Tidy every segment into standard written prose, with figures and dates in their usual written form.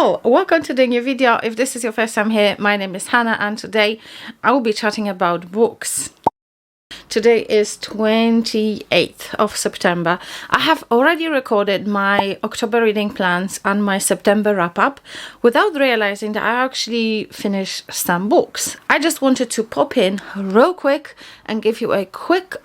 Hello, welcome to the new video. If this is your first time here, my name is Hannah and today I will be chatting about books. Today is 28th of September. I have already recorded my October reading plans and my September wrap-up without realizing that I actually finished some books. I just wanted to pop in real quick and give you a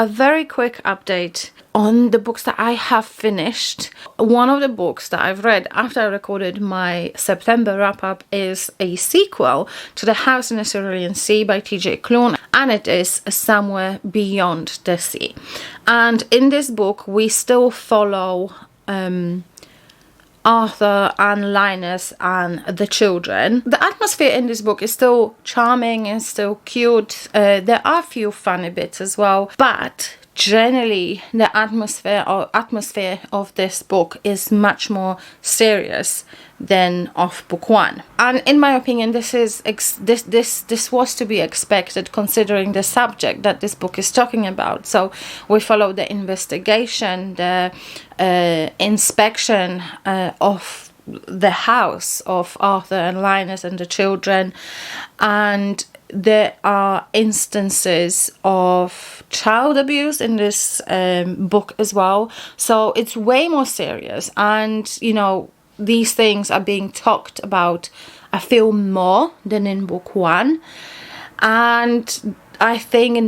very quick update on the books that I have finished. One of the books that I've read after I recorded my September wrap-up is a sequel to The House in the Cerulean Sea by TJ Klune, and it is Somewhere Beyond the Sea. And in this book we still follow Arthur and Linus and the children. The atmosphere in this book is still charming and still cute. There are a few funny bits as well, but generally the atmosphere of this book is much more serious than of book one, and in my opinion this was to be expected considering the subject that this book is talking about. So we follow the investigation, the inspection of the house of Arthur and Linus and the children, and there are instances of child abuse in this book as well. So it's way more serious, and you know, these things are being talked about, I feel, more than in book one. And I think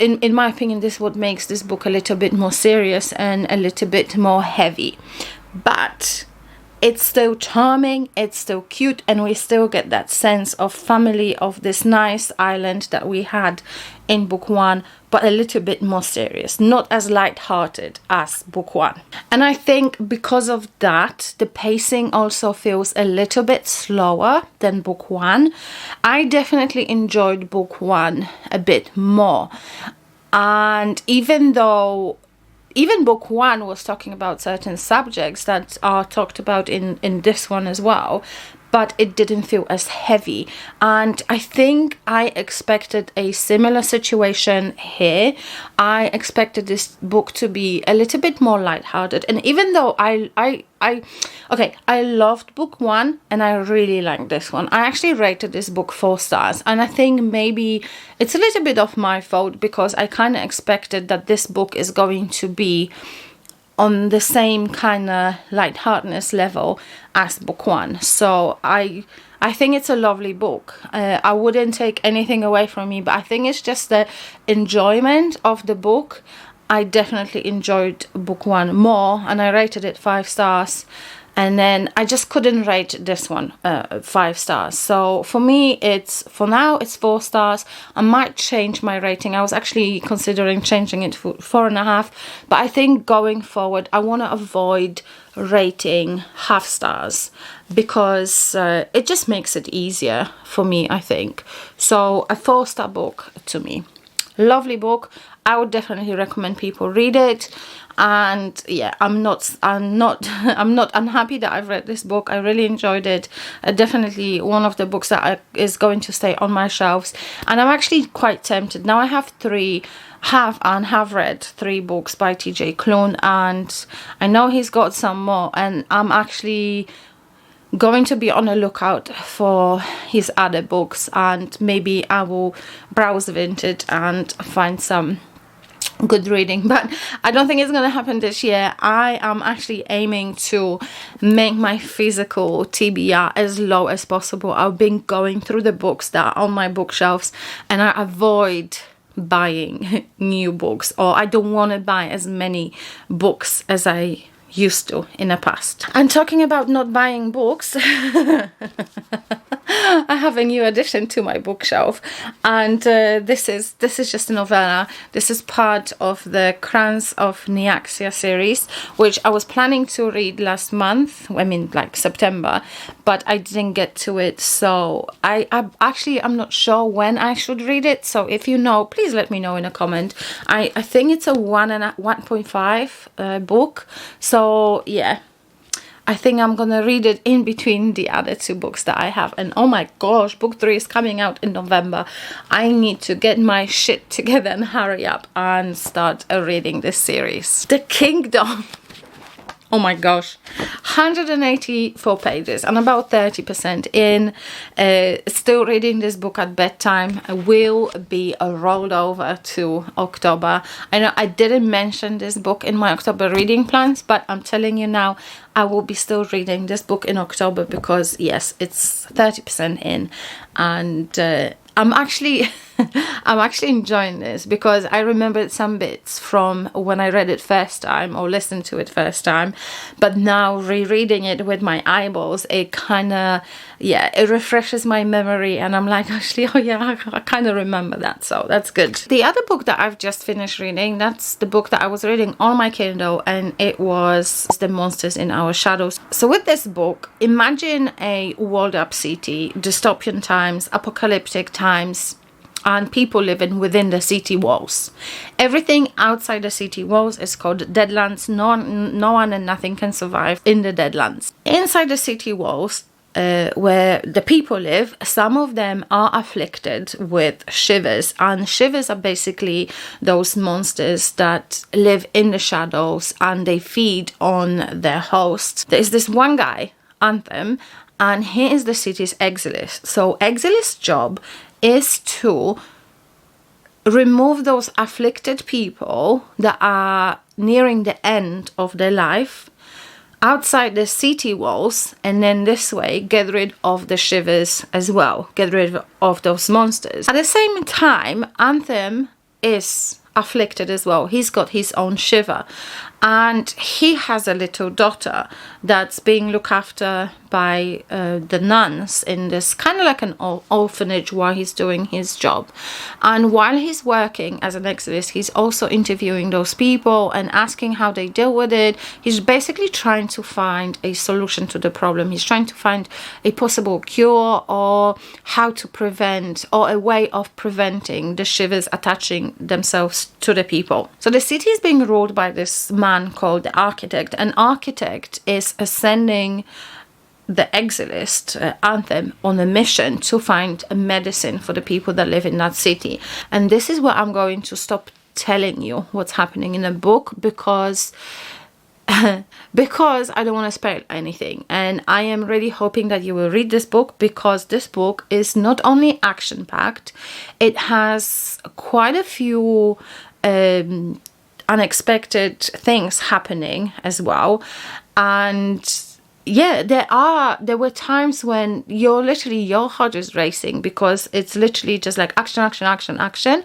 in my opinion, this is what makes this book a little bit more serious and a little bit more heavy. But it's still charming, it's still cute, and we still get that sense of family of this nice island that we had in book one, but a little bit more serious, not as light-hearted as book one. And I think because of that, the pacing also feels a little bit slower than book one. I definitely enjoyed book one a bit more, and even book one was talking about certain subjects that are talked about in this one as well, but it didn't feel as heavy. And I think I expected a similar situation here. I expected this book to be a little bit more lighthearted, and even though I loved book one and I really liked this one, I actually rated this book 4 stars, and I think maybe it's a little bit of my fault because I kind of expected that this book is going to be on the same kind of lightheartedness level as book one. So I think it's a lovely book. I wouldn't take anything away from me, but I think it's just the enjoyment of the book. I definitely enjoyed book one more, and I rated it 5 stars. And then I just couldn't rate this one 5 stars. So for me, for now it's 4 stars. I might change my rating. I was actually considering changing it to 4.5, but I think going forward I want to avoid rating half stars because it just makes it easier for me, I think. So a 4-star book to me. Lovely book. I would definitely recommend people read it. And yeah, I'm not unhappy that I've read this book. I really enjoyed it. Definitely one of the books that is going to stay on my shelves, and I'm actually quite tempted now. I have read 3 books by TJ Klune, and I know he's got some more, and I'm actually going to be on a lookout for his other books, and maybe I will browse Vinted and find some good reading, but I don't think it's gonna happen this year. I am actually aiming to make my physical TBR as low as possible. I've been going through the books that are on my bookshelves, and I avoid buying new books, or I don't want to buy as many books as I used to in the past. And talking about not buying books, I have a new addition to my bookshelf, and this is just a novella. This is part of the Crowns of Nyaxia series, which I was planning to read last month, I mean like September, but I didn't get to it. So I'm not sure when I should read it, so if you know, please let me know in a comment. I think it's a 1.5 book, so yeah, I think I'm gonna read it in between the other 2 books that I have. And oh my gosh, book 3 is coming out in November. I need to get my shit together and hurry up and start reading this series. The Kingdom. Oh my gosh, 184 pages and about 30% in. Still reading this book at bedtime. Will be rolled over to October. I know I didn't mention this book in my October reading plans, but I'm telling you now, I will be still reading this book in October because yes, it's 30% in, and I'm actually enjoying this because I remembered some bits from when I read it first time or listened to it first time, but now rereading it with my eyeballs, it kind of, yeah, it refreshes my memory, and I'm like, actually, oh yeah, I kind of remember that, so that's good. The other book that I've just finished reading, that's the book that I was reading on my Kindle, and it was The Monsters in Our Shadows. So with this book, imagine a walled up city, dystopian times, apocalyptic times, and people living within the city walls. Everything outside the city walls is called Deadlands. No one and nothing can survive in the Deadlands. Inside the city walls, where the people live, some of them are afflicted with shivers, and shivers are basically those monsters that live in the shadows and they feed on their hosts. There's this one guy, Anthem, and he is the city's exilist. So exilist's job is to remove those afflicted people that are nearing the end of their life outside the city walls, and then this way get rid of the shivers as well, get rid of those monsters. At the same time, Anthem is afflicted as well. He's got his own shiver, and he has a little daughter that's being looked after by the nuns in this kind of like an orphanage while he's doing his job. And while he's working as an exorcist, he's also interviewing those people and asking how they deal with it. He's basically trying to find a solution to the problem. He's trying to find a possible cure or how to prevent, or a way of preventing the shivers attaching themselves to the people. So the city is being ruled by this man called the Architect. An architect is sending the exilist, Anthem, on a mission to find a medicine for the people that live in that city. And this is where I'm going to stop telling you what's happening in the book, because I don't want to spoil anything. And I am really hoping that you will read this book, because this book is not only action-packed, it has quite a few unexpected things happening as well. And yeah, there were times when your heart is racing, because it's literally just like action, action, action, action.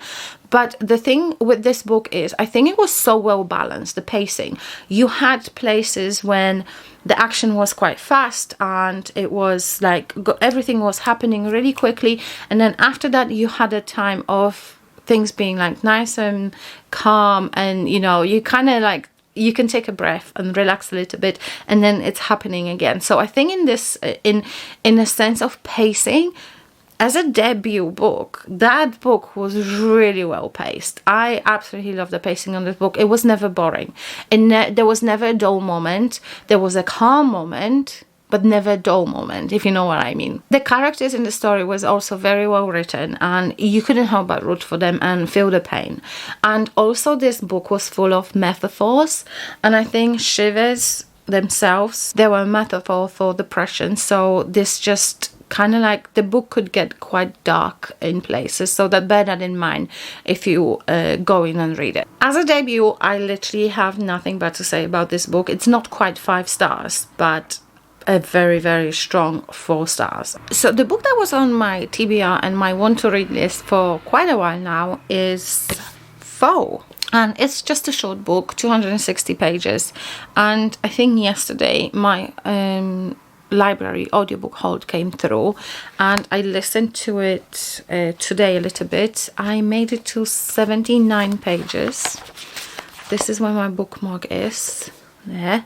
But the thing with this book is, I think it was so well balanced, the pacing. You had places when the action was quite fast and it was like everything was happening really quickly, and then after that you had a time of things being like nice and calm, and you kind of like, you can take a breath and relax a little bit, and then it's happening again. So I think in this, in a sense of pacing, as a debut book, that book was really well paced. I absolutely love the pacing on this book. It was never boring, and there was never a dull moment. There was a calm moment, but never a dull moment, if you know what I mean. The characters in the story was also very well written, and you couldn't help but root for them and feel the pain. And also this book was full of metaphors, and I think shivers themselves, they were a metaphor for depression. So this just kind of like, the book could get quite dark in places, so that bear that in mind if you go in and read it. As a debut, I literally have nothing but to say about this book. It's not quite 5 stars, but a very, very strong 4 stars. So the book that was on my TBR and my want to read list for quite a while now is Foe. And it's just a short book, 260 pages. And I think yesterday my library audiobook hold came through, and I listened to it today a little bit. I made it to 79 pages. This is where my bookmark is. There.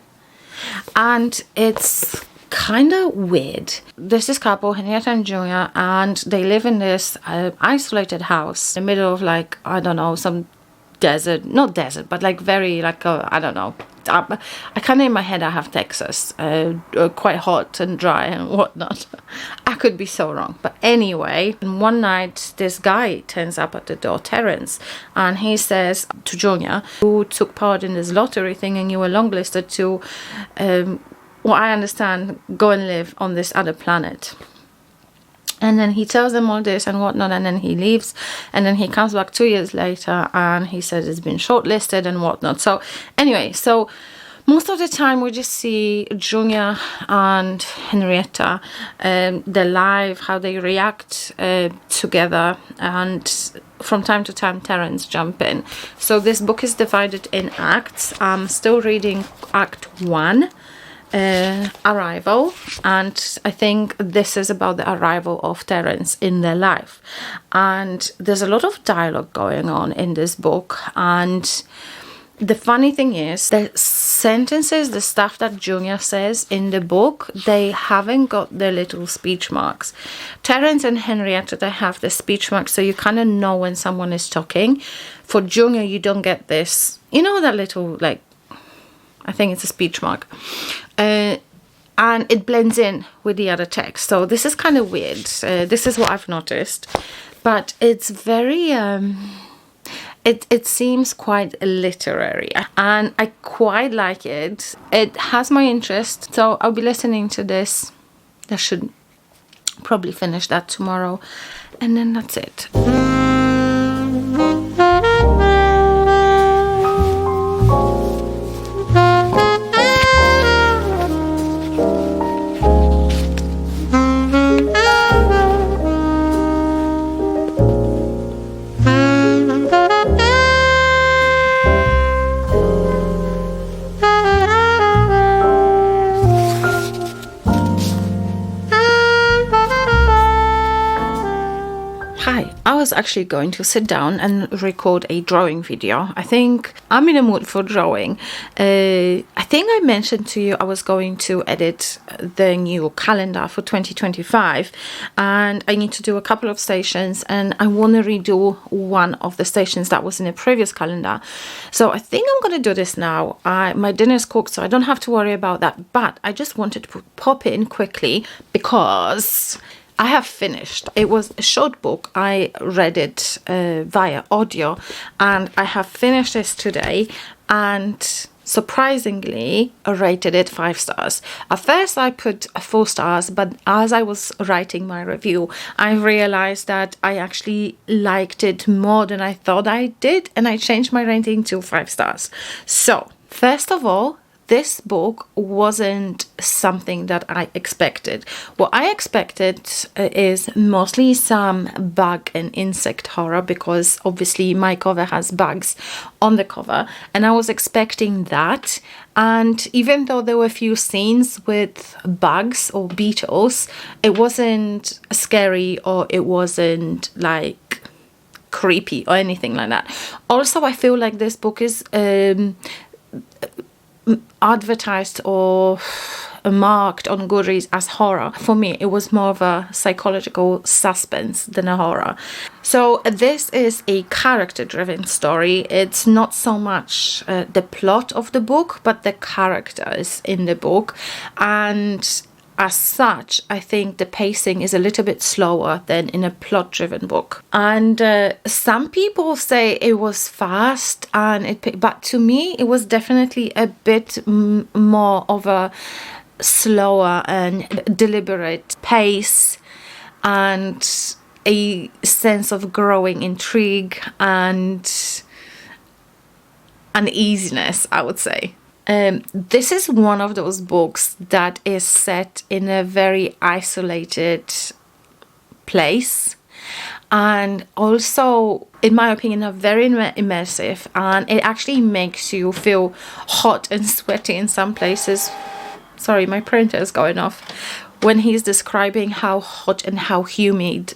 And it's kind of weird. There's this couple, Henrietta and Julia, and they live in this isolated house in the middle of, like, I don't know, some desert, not desert, but like very like I don't know. I kind of in my head I have Texas, quite hot and dry and whatnot. I could be so wrong, but anyway, one night this guy turns up at the door, Terence, and he says to Junior, who took part in this lottery thing and you were longlisted to, what I understand, go and live on this other planet. And then he tells them all this and whatnot, and then he leaves, and then he comes back 2 years later and he says it's been shortlisted and whatnot. So anyway, so most of the time we just see Junior and Henrietta, their life, how they react together, and from time to time Terence jump in. So this book is divided in acts. I'm still reading Act 1. Arrival, and I think this is about the arrival of Terence in their life, and there's a lot of dialogue going on in this book. And the funny thing is, the sentences, the stuff that Junior says in the book, they haven't got their little speech marks. Terence and Henrietta, they have the speech marks, so you kind of know when someone is talking. For Junior, you don't get this, you know, that little, like, I think it's a speech mark, and it blends in with the other text. So this is kind of weird. This is what I've noticed, but it's very it seems quite literary, and I quite like it. It has my interest, so I'll be listening to this. I should probably finish that tomorrow, and then that's it. I was actually going to sit down and record a drawing video. I think I'm in a mood for drawing. I think I mentioned to you I was going to edit the new calendar for 2025, and I need to do a couple of stations, and I want to redo one of the stations that was in the previous calendar. So I think I'm going to do this now. My dinner's cooked, so I don't have to worry about that, but I just wanted to pop in quickly because I have finished. It was a short book. I read it via audio, and I have finished this today, and surprisingly rated it 5 stars. At first I put 4 stars, but as I was writing my review, I realized that I actually liked it more than I thought I did, and I changed my rating to 5 stars. So first of all, this book wasn't something that I expected. What I expected is mostly some bug and insect horror, because obviously my cover has bugs on the cover, and I was expecting that. And even though there were a few scenes with bugs or beetles, it wasn't scary, or it wasn't like creepy or anything like that. Also, I feel like this book is advertised or marked on Goodreads as horror. For me, it was more of a psychological suspense than a horror. So this is a character-driven story. It's not so much the plot of the book, but the characters in the book. And as such, I think the pacing is a little bit slower than in a plot-driven book. And some people say it was fast, but to me, it was definitely a bit more of a slower and deliberate pace, and a sense of growing intrigue and uneasiness, I would say. This is one of those books that is set in a very isolated place, and also, in my opinion, are very immersive, and it actually makes you feel hot and sweaty in some places. Sorry, my printer is going off. When he's describing how hot and how humid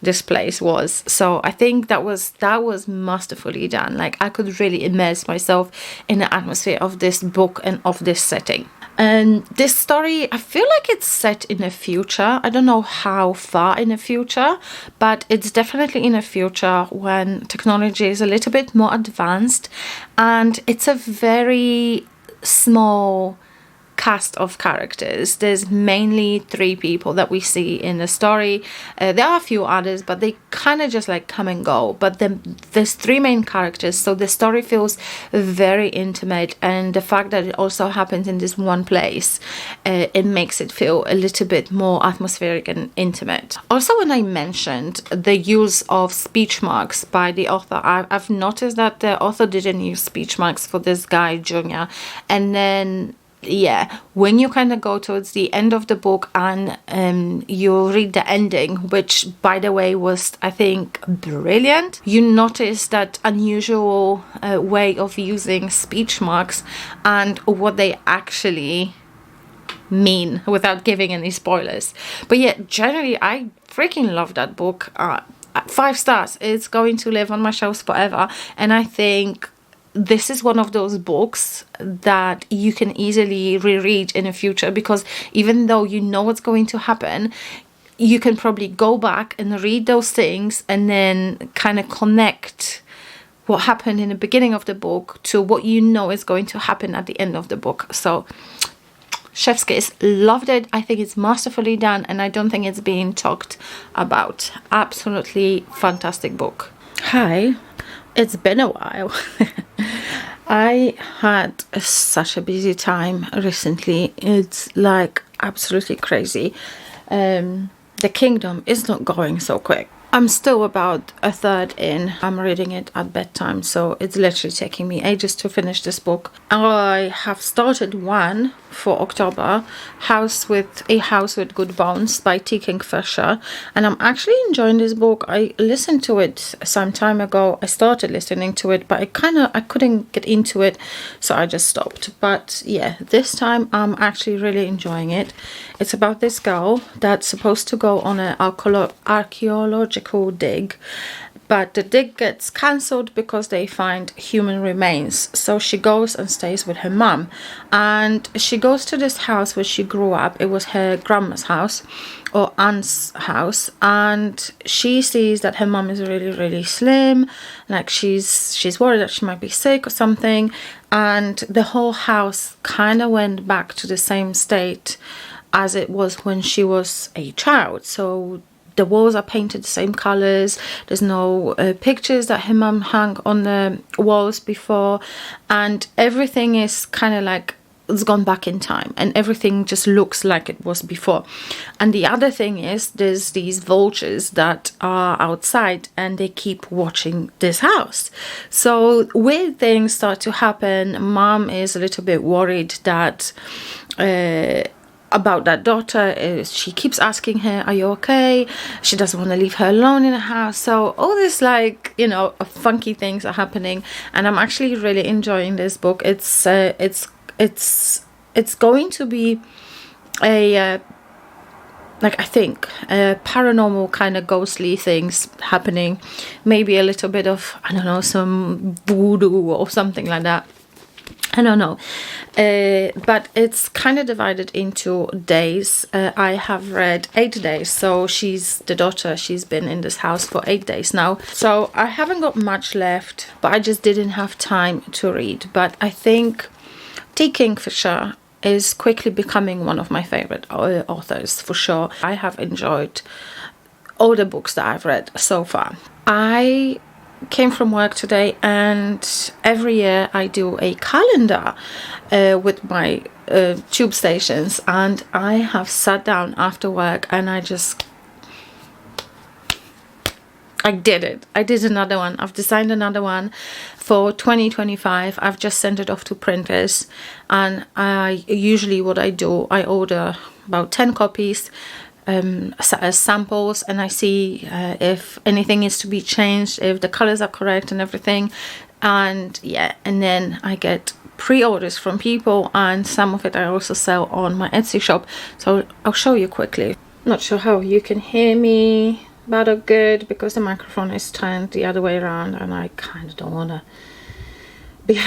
this place was. So I think that was masterfully done. Like, I could really immerse myself in the atmosphere of this book and of this setting. And this story, I feel like it's set in the future. I don't know how far in the future, but it's definitely in the future when technology is a little bit more advanced, and it's a very small cast of characters. There's mainly 3 people that we see in the story. There are a few others, but they kind of just like come and go. But then there's 3 main characters, so the story feels very intimate, and the fact that it also happens in this one place, it makes it feel a little bit more atmospheric and intimate. Also, when I mentioned the use of speech marks by the author, I've noticed that the author didn't use speech marks for this guy Junior, and then yeah, when you kind of go towards the end of the book and you read the ending, which by the way was, I think, brilliant, you notice that unusual way of using speech marks and what they actually mean without giving any spoilers. But yeah, generally I freaking love that book. 5 stars. It's going to live on my shelves forever, and I think this is one of those books that you can easily reread in the future, because even though you know what's going to happen, you can probably go back and read those things and then kind of connect what happened in the beginning of the book to what you know is going to happen at the end of the book. So chef's kiss, loved it. I think it's masterfully done, and I don't think it's being talked about. Absolutely fantastic book. Hi, it's been a while. I had such a busy time recently. It's like absolutely crazy. The Kingdom is not going so quick. I'm still about a third in. I'm reading it at bedtime, so it's literally taking me ages to finish this book. I have started one for October, A House with Good Bones by Kingfisher, and I'm actually enjoying this book. I listened to it some time ago. I started listening to it, but I couldn't get into it, so I just stopped. But yeah, this time I'm actually really enjoying it. It's about this girl that's supposed to go on an archaeological dig, but the dig gets cancelled because they find human remains. So she goes and stays with her mum, and she goes to this house where she grew up. It was her grandma's house or aunt's house, and she sees that her mum is really, really slim, like she's worried that she might be sick or something, and the whole house kind of went back to the same state as it was when she was a child. So the walls are painted the same colors. There's no pictures that her mum hung on the walls before, and everything is kind of like it's gone back in time, and everything just looks like it was before. And the other thing is, there's these vultures that are outside and they keep watching this house. So weird things start to happen. Mom is a little bit worried that about that daughter. She keeps asking her, are you okay? She doesn't want to leave her alone in the house. So all this, like, you know, funky things are happening, and I'm actually really enjoying this book. It's going to be a like, I think paranormal kind of ghostly things happening, maybe a little bit of, I don't know, some voodoo or something like that. I don't know, but it's kind of divided into days. I have read 8 days, so the daughter, she's been in this house for 8 days now. So I haven't got much left, but I just didn't have time to read. But I think Kingfisher is quickly becoming one of my favorite authors, for sure. I have enjoyed all the books that I've read so far. I came from work today, and every year I do a calendar with my tube stations, and I have sat down after work and I did it. I did another one. I've designed another one for 2025. I've just sent it off to printers, and what I do, I order about 10 copies as samples, and I see if anything needs to be changed, if the colors are correct and everything. And yeah, and then I get pre-orders from people, and some of it I also sell on my Etsy shop. So I'll show you quickly. Not sure how you can hear me bad or good, because the microphone is turned the other way around, and I kind of don't want to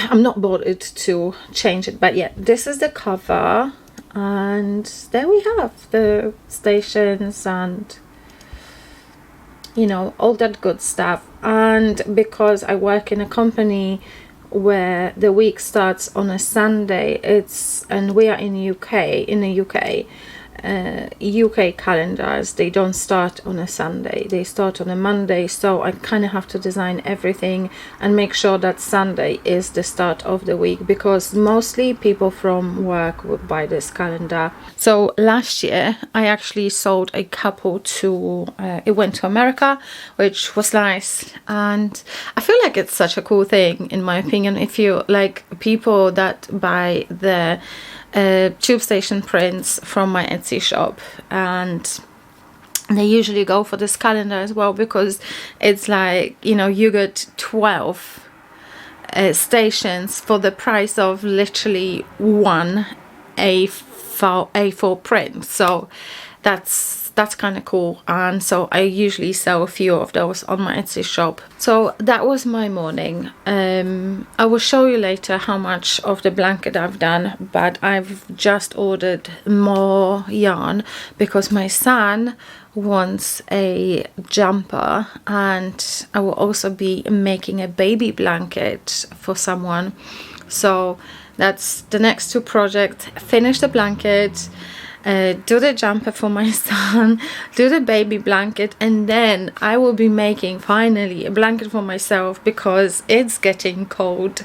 I'm not bothered to change it. But yeah, this is the cover. And there we have the stations and, you know, all that good stuff. And because I work in a company where the week starts on a Sunday, and we are in the UK, UK calendars, they don't start on a Sunday, they start on a Monday. So I kind of have to design everything and make sure that Sunday is the start of the week, because mostly people from work would buy this calendar. So last year I actually sold a couple to it went to America, which was nice. And I feel like it's such a cool thing, in my opinion, if you like people that buy the tube station prints from my Etsy shop, and they usually go for this calendar as well, because it's like, you know, you get 12 stations for the price of literally one A4 print. So that's kind of cool. And so I usually sell a few of those on my Etsy shop. So that was my morning. I will show you later how much of the blanket I've done, but I've just ordered more yarn because my son wants a jumper, and I will also be making a baby blanket for someone. So that's the next two projects. Finish the blanket, do the jumper for my son, do the baby blanket, and then I will be making finally a blanket for myself because it's getting cold.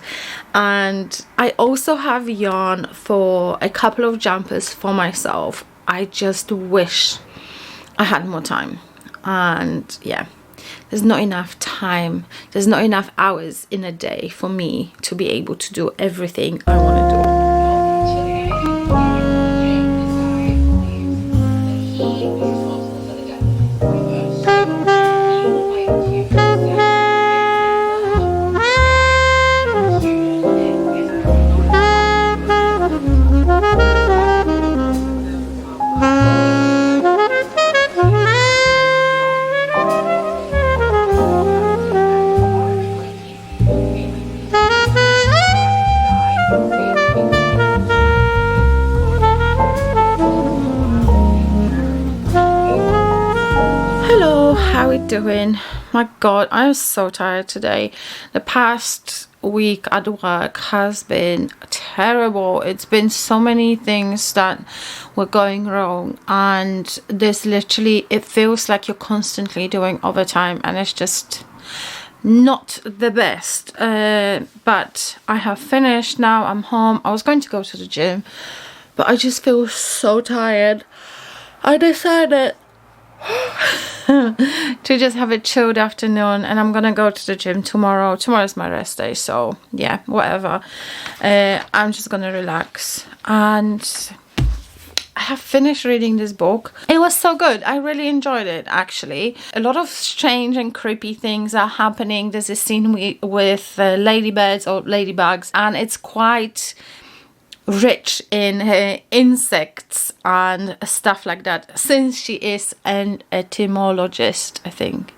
And I also have yarn for a couple of jumpers for myself. I just wish I had more time, and yeah, there's not enough time, there's not enough hours in a day for me to be able to do everything I want to do. Doing? My god, I'm so tired today. The past week at work has been terrible. It's been so many things that were going wrong, and this literally, it feels like you're constantly doing overtime, and it's just not the best. But I have finished now. I'm home. I was going to go to the gym, but I just feel so tired. I decided to just have a chilled afternoon, and I'm gonna go to the gym tomorrow. Tomorrow's my rest day, so yeah, whatever. I'm just gonna relax. And I have finished reading this book. It was so good. I really enjoyed it, actually. A lot of strange and creepy things are happening. There's a scene with ladybirds or ladybugs, and it's quite rich in insects and stuff like that, since she is an etymologist, I think.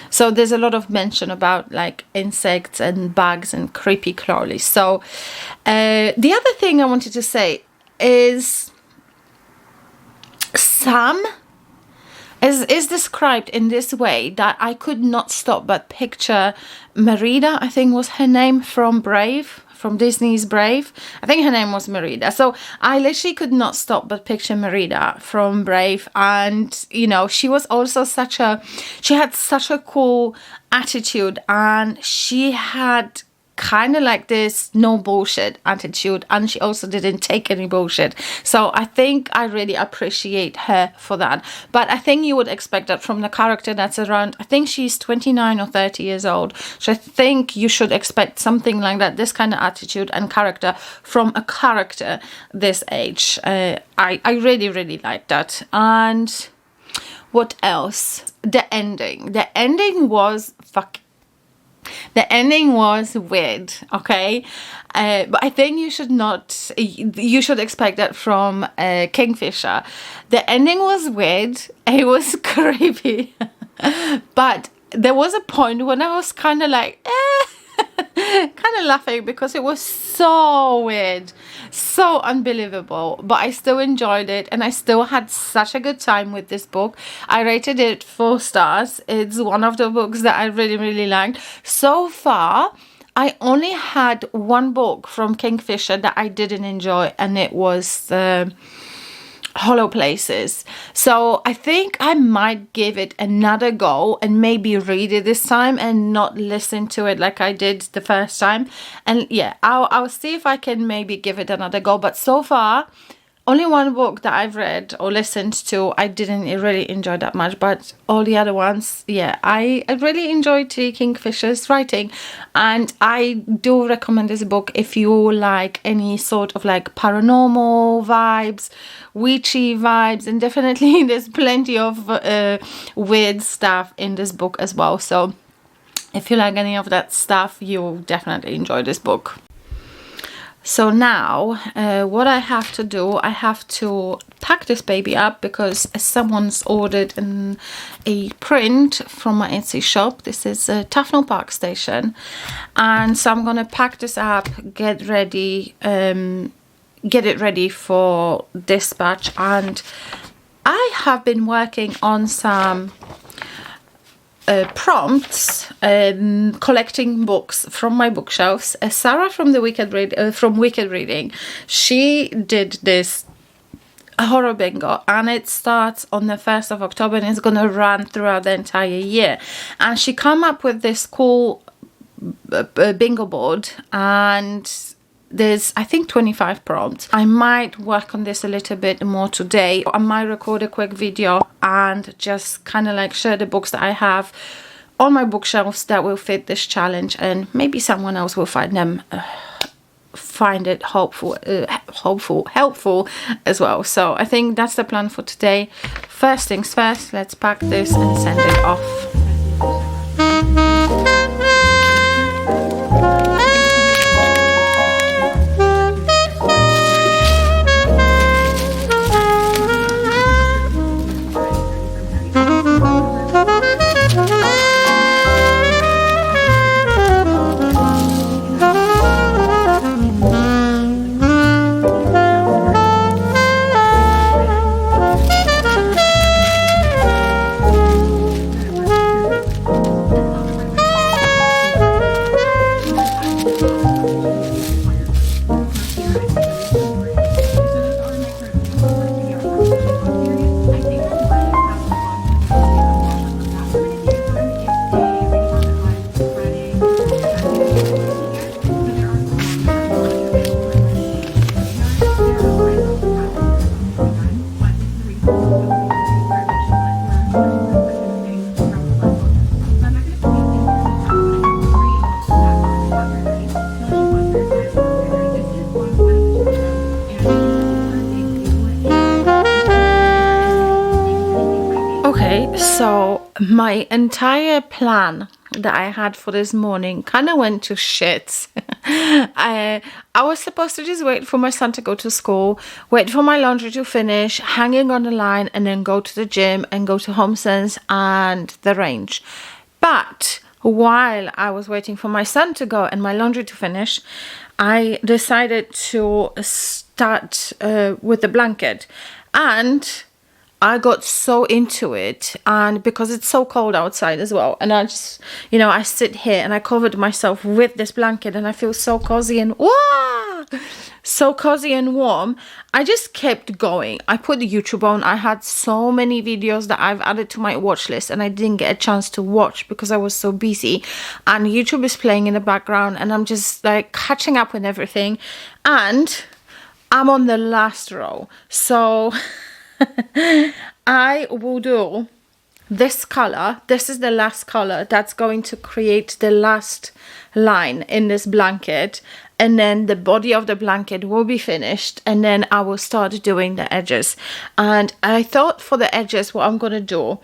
So there's a lot of mention about like insects and bugs and creepy crawlies. So the other thing I wanted to say is Sam is described in this way that I could not stop but picture Merida, I think was her name, from Brave, from Disney's Brave. I think her name was Merida. So I literally could not stop but picture Merida from Brave. And, you know, she was also she had such a cool attitude, and she had kind of like this no bullshit attitude, and she also didn't take any bullshit. So I think I really appreciate her for that. But I think you would expect that from the character that's around, I think she's 29 or 30 years old, so I think you should expect something like that, this kind of attitude and character from a character this age. I really like that. And what else? The ending was the ending was weird, okay? But I think you should expect that from Kingfisher. The ending was weird. It was creepy. But there was a point when I was kind of like, kind of laughing because it was so weird, so unbelievable, but I still enjoyed it and I still had such a good time with this book. I rated it 4 stars. It's one of the books that I really liked. So far, I only had one book from Kingfisher that I didn't enjoy, and it was Hollow Places. So I think I might give it another go and maybe read it this time and not listen to it like I did the first time. And yeah, I'll see if I can maybe give it another go. But so far, only one book that I've read or listened to I didn't really enjoy that much, but all the other ones, yeah, I really enjoyed T. Kingfisher's writing, and I do recommend this book if you like any sort of like paranormal vibes, witchy vibes, and definitely there's plenty of weird stuff in this book as well. So if you like any of that stuff, you'll definitely enjoy this book. So now what I have to do, I have to pack this baby up because someone's ordered a print from my Etsy shop. This is a Tufnell Park Station, and so I'm gonna pack this up, get it ready for dispatch. And I have been working on some prompts, collecting books from my bookshelves. Sarah from Wicked Reading, she did this horror bingo, and it starts on the 1st of October and it's gonna run throughout the entire year. And she come up with this cool bingo board, and there's, I think, 25 prompts. I might work on this a little bit more today. I might record a quick video and just kind of like share the books that I have on my bookshelves that will fit this challenge, and maybe someone else will find it helpful as well. So I think that's the plan for today. First things first, let's pack this and send it off. So my entire plan that I had for this morning kind of went to shit. I was supposed to just wait for my son to go to school, wait for my laundry to finish, hanging on the line, and then go to the gym and go to HomeSense and the range. But while I was waiting for my son to go and my laundry to finish, I decided to start with the blanket. And I got so into it, and because it's so cold outside as well, and I just, I sit here and I covered myself with this blanket and I feel so cozy and so cozy and warm. I just kept going. I put the YouTube on. I had so many videos that I've added to my watch list and I didn't get a chance to watch because I was so busy, and YouTube is playing in the background and I'm just like catching up with everything, and I'm on the last row. So I will do this color. This is the last color that's going to create the last line in this blanket, and then the body of the blanket will be finished, and then I will start doing the edges. And I thought for the edges, what I'm gonna do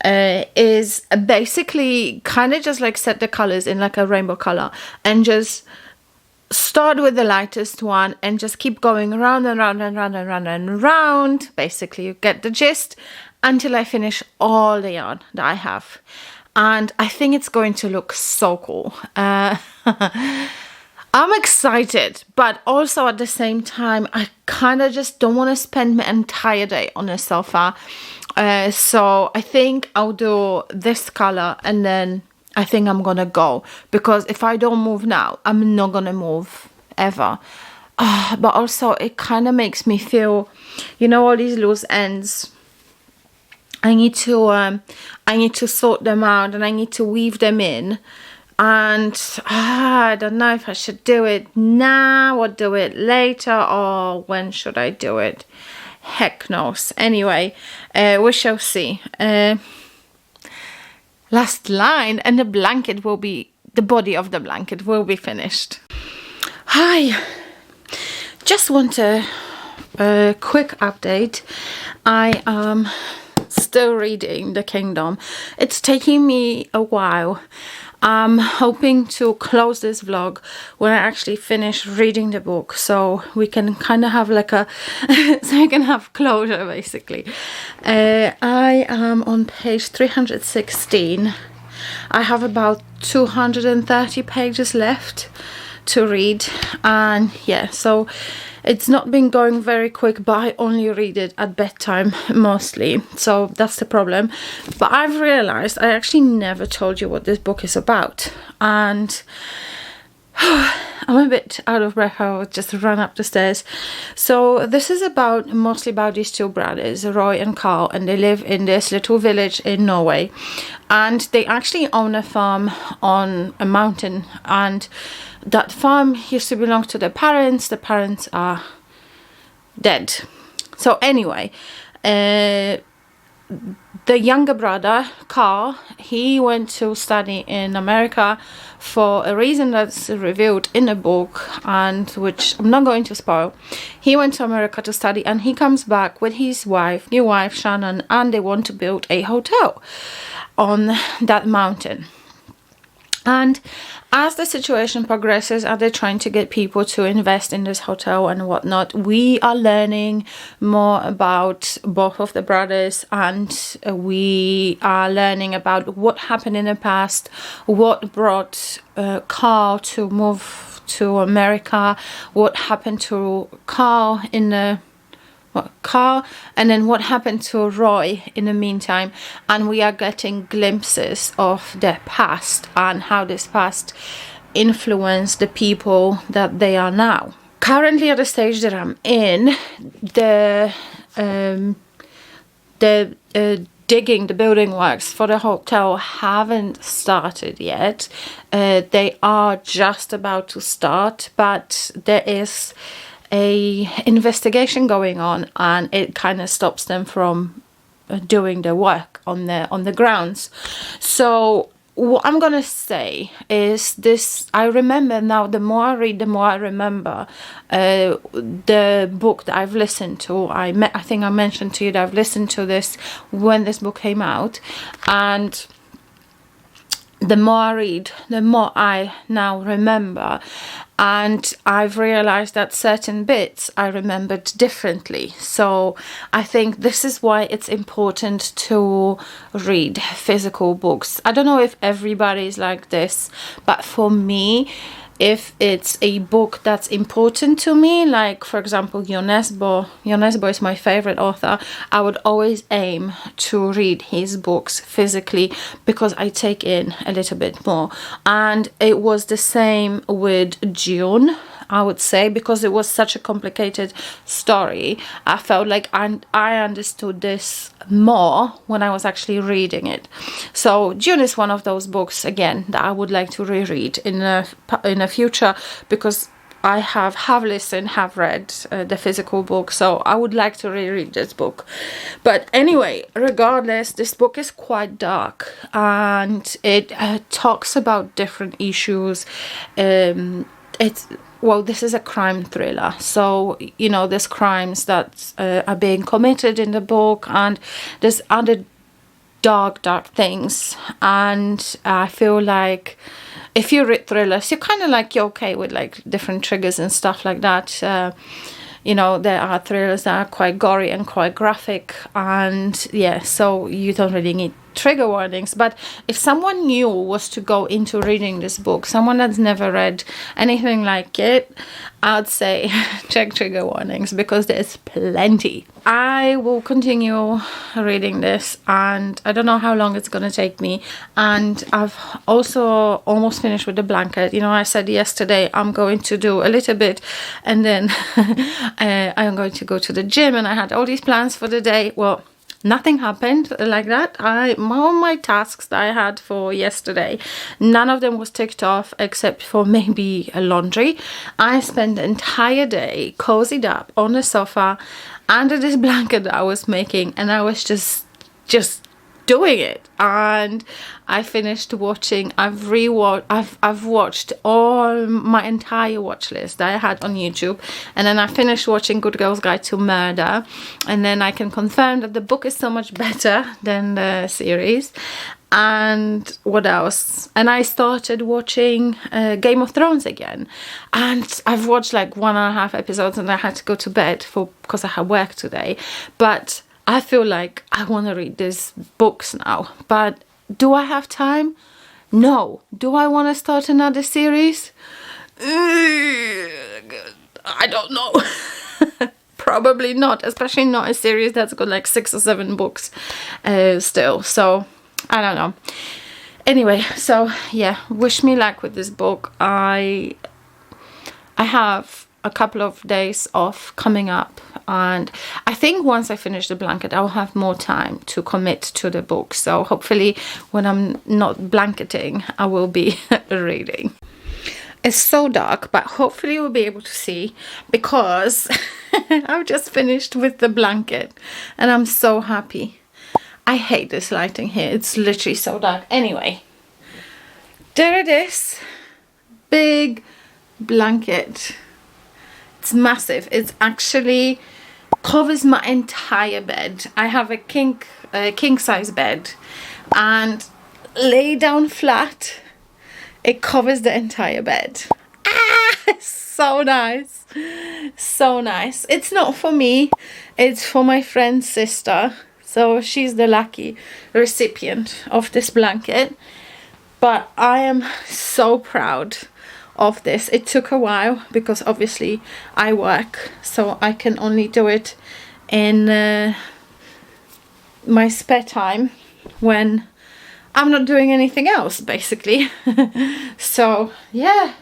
is basically kind of just like set the colors in like a rainbow color and just start with the lightest one and just keep going round and round and round and round and round. Basically, you get the gist, until I finish all the yarn that I have. and I think it's going to look so cool. I'm excited, but also at the same time, I kind of just don't want to spend my entire day on the sofa. So I think I'll do this color, and then I think I'm gonna go, because if I don't move now, I'm not gonna move ever. But also it kind of makes me feel, you know, all these loose ends, I need to sort them out, and I need to weave them in. And I don't know if I should do it now or do it later, or when should I do it? Heck knows. Anyway, we shall see. Last line, and the body of the blanket will be finished. Hi, just want a quick update. I am still reading The Kingdom. It's taking me a while. I'm hoping to close this vlog when I actually finish reading the book, so we can kind of have like so I can have closure, basically. I am on page 316. I have about 230 pages left to read, and yeah, so it's not been going very quick, but I only read it at bedtime mostly, so that's the problem. But I've realized I actually never told you what this book is about, and I'm a bit out of breath. I'll just run up the stairs. So this is mostly about these two brothers, Roy and Carl, and they live in this little village in Norway, and they actually own a farm on a mountain, and that farm used to belong to their parents. The parents are dead. So anyway, the younger brother, Carl, he went to study in America for a reason that's revealed in the book, and which I'm not going to spoil. He went to America to study, and he comes back with his new wife, Shannon, and they want to build a hotel on that mountain. And as the situation progresses, and they're trying to get people to invest in this hotel and whatnot, we are learning more about both of the brothers, and we are learning about what happened in the past, what brought Carl to move to America, what happened to Carl and then what happened to Roy in the meantime. And we are getting glimpses of their past and how this past influenced the people that they are now. Currently, at the stage that I'm in, the digging, the building works for the hotel haven't started yet. They are just about to start, but there is a investigation going on, and it kind of stops them from doing the work on the grounds. So what I'm gonna say is this: I remember now, the more I read, the more I remember the book that I've listened to. I think I mentioned to you that I've listened to this when this book came out, and the more I read, the more I now remember. And I've realized that certain bits I remembered differently. So I think this is why it's important to read physical books. I don't know if everybody's like this, but for me, if it's a book that's important to me, like for example Jo Nesbo is my favorite author, I would always aim to read his books physically, because I take in a little bit more. And it was the same with June, I would say, because it was such a complicated story. I felt like I understood this more when I was actually reading it. So June is one of those books, again, that I would like to reread in the future, because I have listened, have read the physical book, so I would like to reread this book. But anyway, regardless, this book is quite dark, and it talks about different issues. This is a crime thriller, so you know, there's crimes that are being committed in the book, and there's other dark things. And I feel like if you read thrillers, you're okay with like different triggers and stuff like that. You know, there are thrillers that are quite gory and quite graphic, and yeah, so you don't really need trigger warnings. But if someone new was to go into reading this book, someone that's never read anything like it, I'd say check trigger warnings, because there's plenty. I will continue reading this, and I don't know how long it's gonna take me. And I've also almost finished with the blanket. You know, I said yesterday I'm going to do a little bit, and then I'm going to go to the gym, and I had all these plans for the day. Well, nothing happened like that. All my tasks that I had for yesterday, none of them was ticked off except for maybe a laundry. I spent the entire day cozied up on the sofa under this blanket that I was making, and I was just doing it. And I finished watching, I've watched all my entire watch list that I had on YouTube, and then I finished watching Good Girl's Guide to Murder, and then I can confirm that the book is so much better than the series. And what else? And I started watching Game of Thrones again, and I've watched like 1.5 episodes, and I had to go to bed because I had work today. But I feel like I want to read these books now. But do I have time? No. Do I want to start another series? I don't know. Probably not, especially not a series that's got like 6 or 7 books still. So I don't know. Anyway, so yeah, wish me luck with this book. I have a couple of days off coming up, and I think once I finish the blanket I'll have more time to commit to the book. So hopefully when I'm not blanketing I will be reading. It's so dark, but hopefully you'll be able to see, because I've just finished with the blanket and I'm so happy. I hate this lighting here, it's literally so dark. Anyway, there it is. Big blanket. It's massive. It's actually covers my entire bed. I have a king size bed, and lay down flat, it covers the entire bed. So nice, so nice. It's not for me, it's for my friend's sister, so she's the lucky recipient of this blanket. But I am so proud of this. It took a while because obviously I work, so I can only do it in my spare time when I'm not doing anything else, basically. So yeah,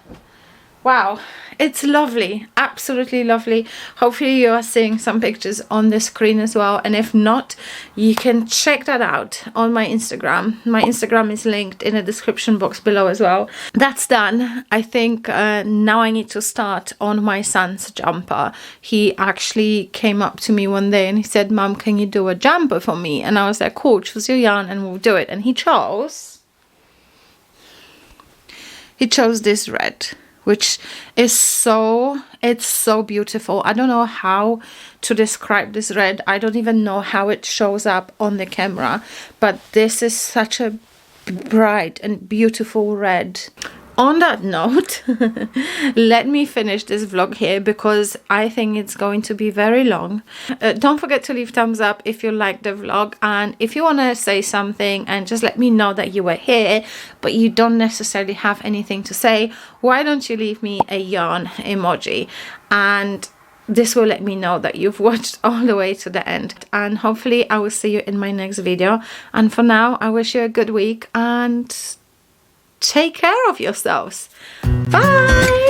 wow, it's lovely, absolutely lovely. Hopefully you are seeing some pictures on the screen as well, and if not, you can check that out on my Instagram. My Instagram is linked in the description box below as well. That's done. I think now I need to start on my son's jumper. He actually came up to me one day and he said, "Mum, can you do a jumper for me?" And I was like, "Cool, choose your yarn and we'll do it." And he chose this red, which is it's so beautiful. I don't know how to describe this red. I don't even know how it shows up on the camera, but this is such a bright and beautiful red. On that note, let me finish this vlog here because I think it's going to be very long. Don't forget to leave thumbs up if you like the vlog, and if you want to say something and just let me know that you were here but you don't necessarily have anything to say, why don't you leave me a yarn emoji, and this will let me know that you've watched all the way to the end. And hopefully I will see you in my next video, and for now I wish you a good week and take care of yourselves. Bye!